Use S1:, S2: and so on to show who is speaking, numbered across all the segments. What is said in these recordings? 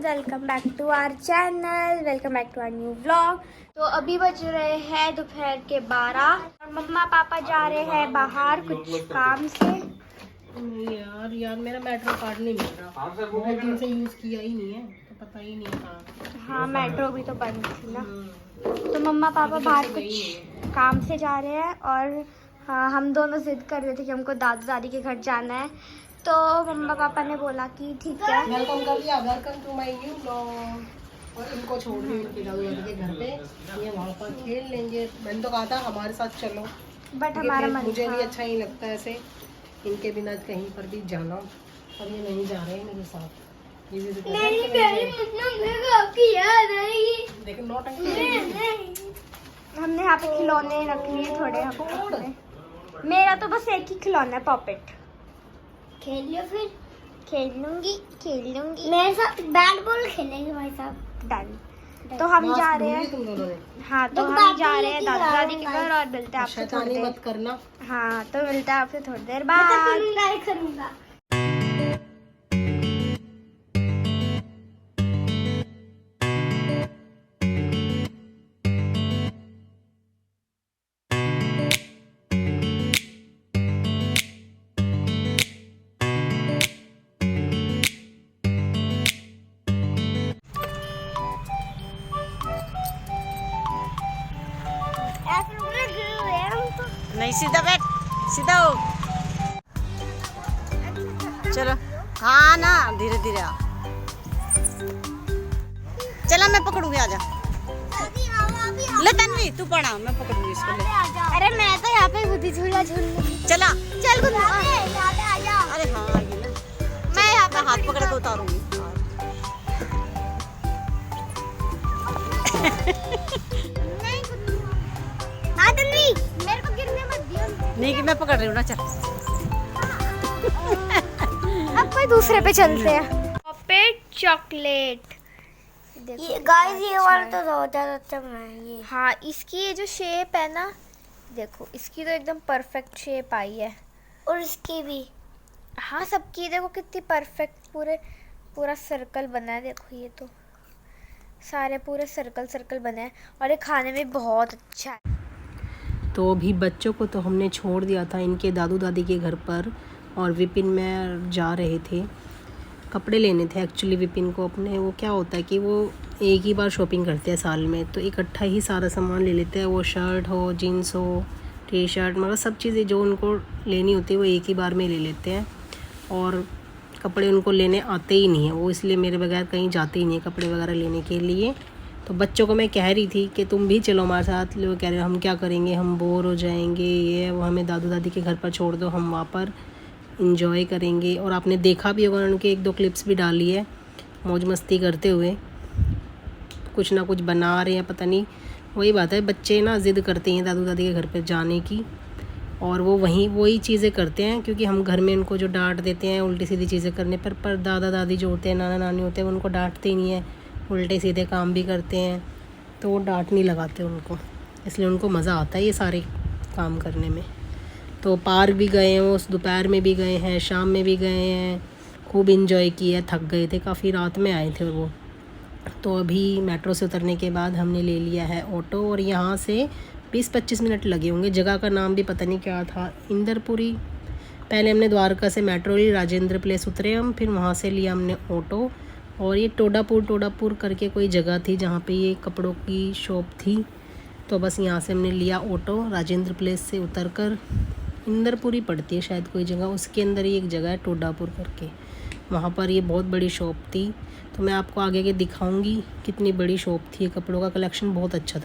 S1: Welcome back to our channel, welcome back to our new vlog. तो अभी बज रहे हैं दोपहर के 12 और मम्मा पापा जा रहे हैं बाहर कुछ काम से।
S2: यार मेरा मेट्रो कार्ड नहीं मिल रहा, बहुत दिन से यूज किया ही नहीं है तो पता ही नहीं है।
S1: हाँ, मेट्रो भी तो बंद थी ना, तो मम्मा पापा बाहर कुछ काम से जा रहे हैं और हाँ, हम दोनों जिद कर रहे थे कि हमको दादा दादी के घर जाना है, तो मम्मा पापा ने बोला कि ठीक है।
S2: वेलकम कर दिया, welcome to my new blog. और इनको छोड़ रही हूँ दादू दादी के घर पे, ये वहाँ पर खेल लेंगे। मैंने तो कहा था हमारे साथ चलो,
S1: बट हमारा मन
S2: मुझे
S1: था।
S2: भी अच्छा ही लगता है ऐसे इनके बिना कहीं पर भी जाना, और ये नहीं जा रहे हैं मेरे साथ। ये भी देखो नौटंकी।
S1: हमने यहाँ पे खिलौने रख लिए थोड़े अपने। मेरा तो बस एक ही खिलौना है, पॉपेट।
S3: खेलिए फिर।
S1: खेल लूंगी
S3: मेरे साथ बैट बॉल खेलेंगे भाई साहब।
S1: डन। तो हम जा रहे हैं।
S2: तुम दोनों ने
S1: हाँ, तो
S3: तो
S1: हम जा रहे हैं
S3: बाबू
S1: दादा दादी
S3: लेके
S1: के
S3: जा
S1: घर और मिलते हैं आपसे थोड़ी
S2: शैतानी
S1: देर।
S2: मत करना।
S1: हाँ, तो मिलते हैं आपसे थोड़ी देर
S3: मैं
S1: बाद।
S3: करूंगा ही करूंगा। ऐसे उगले गिरे हुए हैं हम तो।
S2: नहीं, सीधा बैठ, सीधा हो। चलो, हाँ ना, धीरे धीरे आ। चला, मैं पकड़ूंगी, आजा। ले तन्वी, तू पढ़ा, मैं पकड़ूंगी इसको। ले,
S1: अरे मैं तो यहाँ पे बुद्धि झूला झूल।
S2: चला।
S1: चल गुड्डू।
S2: अरे हाँ, ये ले। मैं यहाँ पे हाथ पकड़ के उतारूंगी।
S1: हाँ तन्वी, मेरे को गिरने मत दियो।
S2: नहीं कि मैं पकड़ रही हूँ ना, चल।
S1: अब कोई दूसरे पे चलते हैं। पॉपेट चॉकलेट।
S3: ये गाइस, ये वाला तो बहुत ज्यादा अच्छा बना है ये।
S1: हाँ, इसकी ये जो शेप है ना, देखो इसकी तो एकदम परफेक्ट शेप आई है।
S3: और इसकी भी।
S1: हाँ, सबकी देखो कितनी परफेक्ट, पूरा सर्कल बना है। देखो ये तो सारे पूरे सर्कल बने हैं और ये खाने में बहुत अच्छा है।
S2: तो अभी बच्चों को तो हमने छोड़ दिया था इनके दादू दादी के घर पर, और विपिन में जा रहे थे। कपड़े लेने थे एक्चुअली विपिन को अपने। वो क्या होता है कि वो एक ही बार शॉपिंग करते हैं साल में, तो इकट्ठा ही सारा सामान ले लेते हैं। वो शर्ट हो, जीन्स हो, टी शर्ट, मतलब सब चीज़ें जो उनको लेनी होती है वो एक ही बार में ले लेते हैं। और कपड़े उनको लेने आते ही नहीं है वो, इसलिए मेरे बगैर कहीं जाते ही नहीं है कपड़े वगैरह लेने के लिए। तो बच्चों को मैं कह रही थी कि तुम भी चलो हमारे साथ। वो कह रहे हम क्या करेंगे, हम बोर हो जाएंगे, ये वो हमें दादू दादी के घर पर छोड़ दो, हम वहाँ पर इंजॉय करेंगे। और आपने देखा भी होगा, उनके 1-2 क्लिप्स भी डाली है मौज मस्ती करते हुए, कुछ ना कुछ बना रहे हैं, पता नहीं। वही बात है, बच्चे ना ज़िद करते हैं दादू दादी के घर पर जाने की, और वो वही चीज़ें करते हैं, क्योंकि हम घर में उनको जो डांट देते हैं उल्टी सीधी चीज़ें करने पर दादा दादी जो होते हैं, नाना नानी होते हैं, उनको डांटते ही नहीं है, उल्टे सीधे काम भी करते हैं, तो वो डांट नहीं लगाते उनको, इसलिए उनको मज़ा आता है ये सारे काम करने में। तो पार्क भी गए हैं, उस दोपहर में भी गए हैं, शाम में भी गए हैं, खूब इंजॉय किया। थक गए थे काफ़ी, रात में आए थे वो। तो अभी मेट्रो से उतरने के बाद हमने ले लिया है ऑटो, और यहाँ से 20-25 मिनट लगे होंगे। जगह का नाम भी पता नहीं क्या था, इंदरपुरी। पहले हमने द्वारका से मेट्रो ली, राजेंद्र प्लेस उतरे हम, फिर वहाँ से लिया हमने ऑटो। और ये टोडापुर करके कोई जगह थी जहाँ पे ये कपड़ों की शॉप थी, तो बस यहाँ से हमने लिया ऑटो। राजेंद्र प्लेस से उतरकर इंदरपुरी पड़ती है शायद कोई जगह, उसके अंदर ही एक जगह है टोडापुर करके, वहाँ पर ये बहुत बड़ी शॉप थी। तो मैं आपको आगे के दिखाऊंगी कितनी बड़ी शॉप थी। कपड़ों का कलेक्शन बहुत अच्छा था।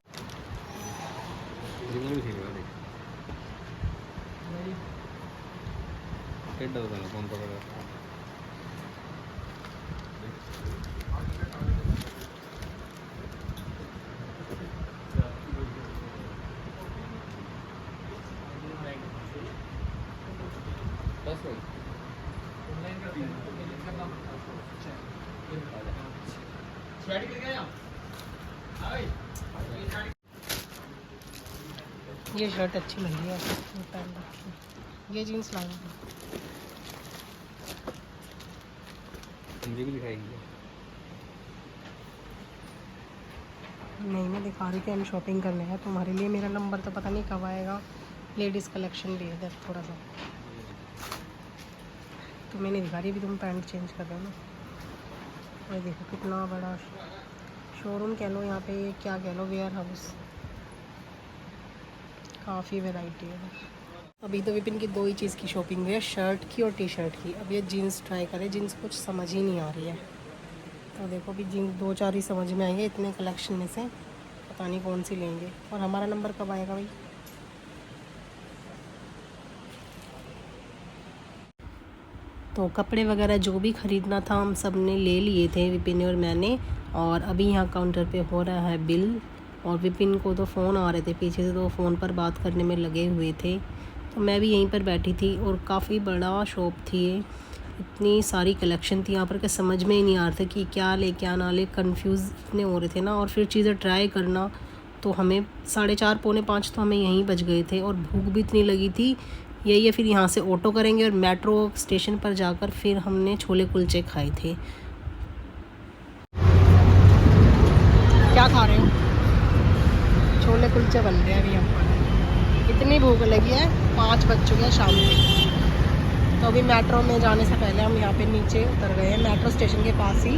S2: ये शर्ट अच्छी लग रही है, ये पहन लो। ये जीन्स लाऊंगी।
S4: मुझे भी दिखाएगी।
S2: नहीं, मैं दिखा रही थी हम शॉपिंग करने हैं तुम्हारे लिए। मेरा नंबर तो पता नहीं कब आएगा। लेडीज़ कलेक्शन भी है इधर थोड़ा सा, तो मैं नहीं दिखा रही, अभी तुम पैंट चेंज कर रहे हो ना। ये देखो कितना बड़ा शोरूम कह लो यहाँ पे, क्या कह लो, वेयर हाउस, काफ़ी वैरायटी है। अभी तो विपिन की 2 ही चीज़ की शॉपिंग हुई है, शर्ट की और टी शर्ट की। अब ये जीन्स ट्राई करें, जीन्स कुछ समझ ही नहीं आ रही है। तो देखो अभी जीन्स 2-4 ही समझ में आएंगे इतने कलेक्शन में से, पता नहीं कौन सी लेंगे। और हमारा नंबर कब आएगा भाई? तो कपड़े वगैरह जो भी ख़रीदना था हम सब ने ले लिए थे, विपिन और मैंने। और अभी यहाँ काउंटर पे हो रहा है बिल। और विपिन को तो फ़ोन आ रहे थे पीछे से, तो फ़ोन पर बात करने में लगे हुए थे। तो मैं भी यहीं पर बैठी थी और काफ़ी बड़ा शॉप थी ये, इतनी सारी कलेक्शन थी यहाँ पर कि समझ में ही नहीं आ रहा था कि क्या ले क्या ना ले, कंफ्यूज इतने हो रहे थे ना। और फिर चीज़ें ट्राई करना, तो हमें 4:30 पौने 5 तो हमें यहीं बज गए थे। और भूख भी इतनी लगी थी। यही है, फिर यहाँ से ऑटो करेंगे और मेट्रो स्टेशन पर जाकर फिर हमने छोले कुलचे खाए थे। क्या खा रहे हो? छोले कुलचे बन रहे हैं अभी यहाँ पर। इतनी भूख लगी है, 5 बज चुके हैं शाम के। तो अभी मेट्रो में जाने से पहले हम यहाँ पे नीचे उतर गए हैं। मेट्रो स्टेशन के पास ही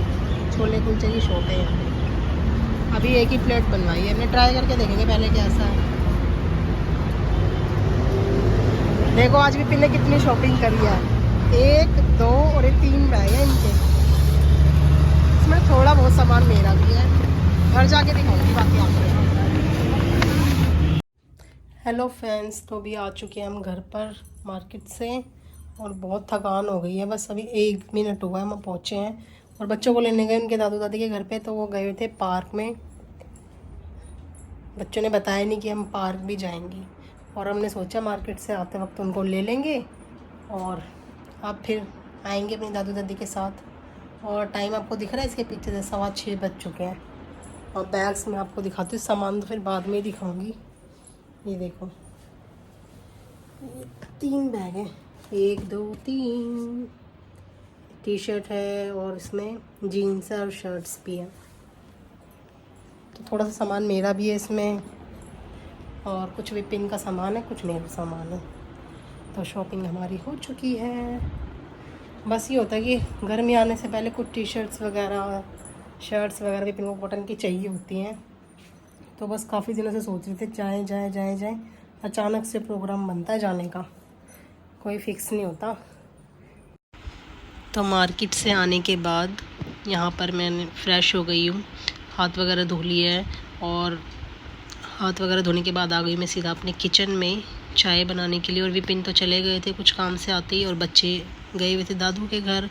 S2: छोले कुलचे की शॉप है यहाँ पे। अभी एक ही प्लेट बनवाई है, हमने ट्राई करके देखेंगे पहले कैसा है। देखो आज भी पिन्ने कितनी शॉपिंग करी है, 1, 2 और ये 3 बैग है इनके। इसमें थोड़ा बहुत सामान मेरा भी है, घर जाके दिखाऊंगी बाकी आपको। हेलो फ्रेंड्स, तो अभी आ चुके हैं हम घर पर मार्केट से और बहुत थकान हो गई है। बस अभी 1 मिनट हुआ है हम पहुँचे हैं। और बच्चों को लेने गए उनके दादू दादी के घर पे, तो वो गए थे पार्क में। बच्चों ने बताया नहीं कि हम पार्क भी जाएंगे, और हमने सोचा मार्केट से आते वक्त उनको ले लेंगे और अब फिर आएंगे अपनी दादू दादी के साथ। और टाइम आपको दिख रहा है इसके पीछे से, 6:15 बज चुके हैं। और बैग्स में आपको दिखाती हूँ, सामान तो फिर बाद में ही दिखाऊंगी। ये देखो, ये 3 बैग हैं, 1, 2, 3 टी शर्ट है और इसमें जीन्स और शर्ट्स भी हैं। तो थोड़ा सा सामान मेरा भी है इसमें, और कुछ विपिन का सामान है, कुछ मेरा सामान है। तो शॉपिंग हमारी हो चुकी है। बस ये होता है कि घर में आने से पहले कुछ टी शर्ट्स वगैरह, शर्ट्स वगैरह विपिन को कॉटन की चाहिए होती हैं। तो बस काफ़ी दिनों से सोच रहे थे जाए। अचानक से प्रोग्राम बनता है जाने का, कोई फिक्स नहीं होता। तो मार्केट से आने के बाद यहाँ पर मैंने फ़्रेश हो गई हूँ, हाथ वगैरह धो लिए हैं। और हाथ वगैरह धोने के बाद आ गई मैं सीधा अपने किचन में चाय बनाने के लिए। और विपिन तो चले गए थे कुछ काम से आते ही, और बच्चे गए हुए थे दादू के घर।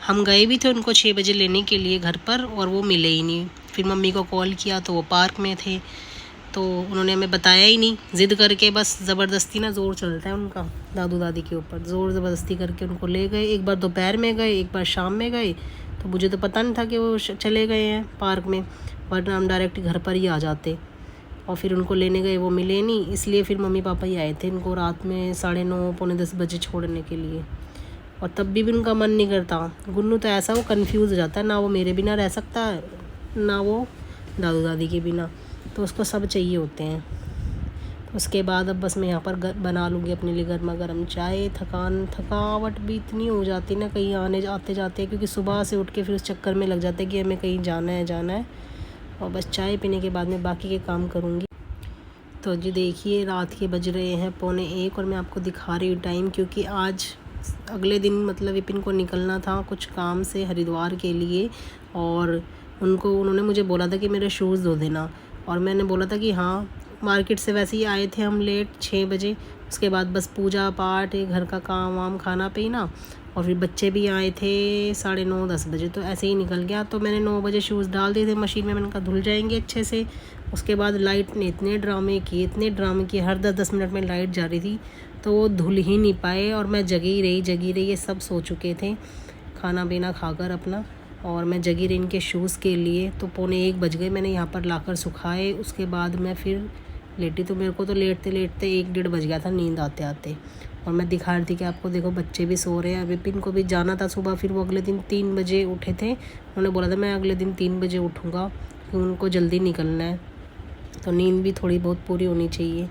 S2: हम गए भी थे उनको 6 बजे लेने के लिए घर पर, और वो मिले ही नहीं। फिर मम्मी को कॉल किया तो वो पार्क में थे, तो उन्होंने हमें बताया ही नहीं। ज़िद करके बस ज़बरदस्ती ना, ज़ोर चलता है उनका दादू दादी के ऊपर, ज़ोर ज़बरदस्ती करके उनको ले गए। एक बार दोपहर में गए, एक बार शाम में गए। तो मुझे तो पता नहीं था कि वो चले गए हैं पार्क में, वरना हम डायरेक्ट घर पर ही आ जाते। और फिर उनको लेने गए, वो मिले नहीं, इसलिए फिर मम्मी पापा ही आए थे इनको रात में 9:30 पौने 10 बजे छोड़ने के लिए। और तब भी उनका मन नहीं करता। गुन्नू तो ऐसा वो कंफ्यूज हो जाता है, ना वो मेरे बिना रह सकता है, ना वो दादू दादी के बिना, तो उसको सब चाहिए होते हैं। तो उसके बाद अब बस मैं यहाँ पर बना लूँगी अपने लिए गर्मा गर्म चाय। थकावट भी इतनी हो जाती ना कहीं आते जाते, क्योंकि सुबह से उठ के फिर उस चक्कर में लग जाते कि हमें कहीं जाना है। और बस चाय पीने के बाद मैं बाकी के काम करूँगी। तो जी देखिए, रात के बज रहे हैं 1:45 और मैं आपको दिखा रही हूँ टाइम, क्योंकि आज अगले दिन मतलब विपिन को निकलना था कुछ काम से हरिद्वार के लिए। और उन्होंने मुझे बोला था कि मेरे शूज़ धो देना, और मैंने बोला था कि हाँ। मार्केट से वैसे ही आए थे हम लेट 6 बजे। उसके बाद बस पूजा पाठ, घर का काम वाम, खाना पीना, और फिर बच्चे भी आए थे 9:30-10 बजे। तो ऐसे ही निकल गया। तो मैंने 9 बजे शूज़ डाल दिए थे मशीन में, मैंने कहा धुल जाएंगे अच्छे से। उसके बाद लाइट ने इतने ड्रामे किए, हर 10-10 मिनट में लाइट जा रही थी, तो वो धुल ही नहीं पाए। और मैं जगी रही। ये सब सो चुके थे खाना पीना खाकर अपना, और मैं जगी रही इनके शूज़ के लिए। तो 1:45 बज गए, मैंने यहाँ पर लाकर सुखाए। उसके बाद मैं फिर लेटी, तो मेरे को तो लेटते 1-1:30 बज गया था नींद आते। और मैं दिखा रही थी कि आपको देखो बच्चे भी सो रहे हैं। विपिन को भी जाना था सुबह, फिर वो अगले दिन 3 बजे उठे थे। उन्होंने बोला था मैं अगले दिन 3 बजे उठूँगा, कि उनको जल्दी निकलना है, तो नींद भी थोड़ी बहुत पूरी होनी चाहिए।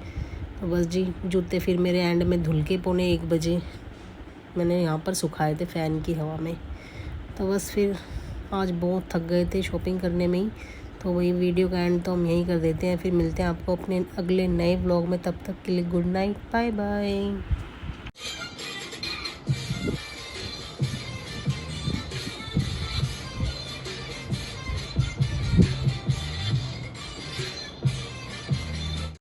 S2: तो बस जी, जूते फिर मेरे एंड में धुल के 1:45 मैंने यहाँ पर सुखाए थे फ़ैन की हवा में। तो बस फिर आज बहुत थक गए थे शॉपिंग करने में ही, तो वही वीडियो का एंड तो हम यहीं कर देते हैं। फिर मिलते हैं आपको अपने अगले नए व्लॉग में, तब तक के लिए गुड नाइट, बाय बाय।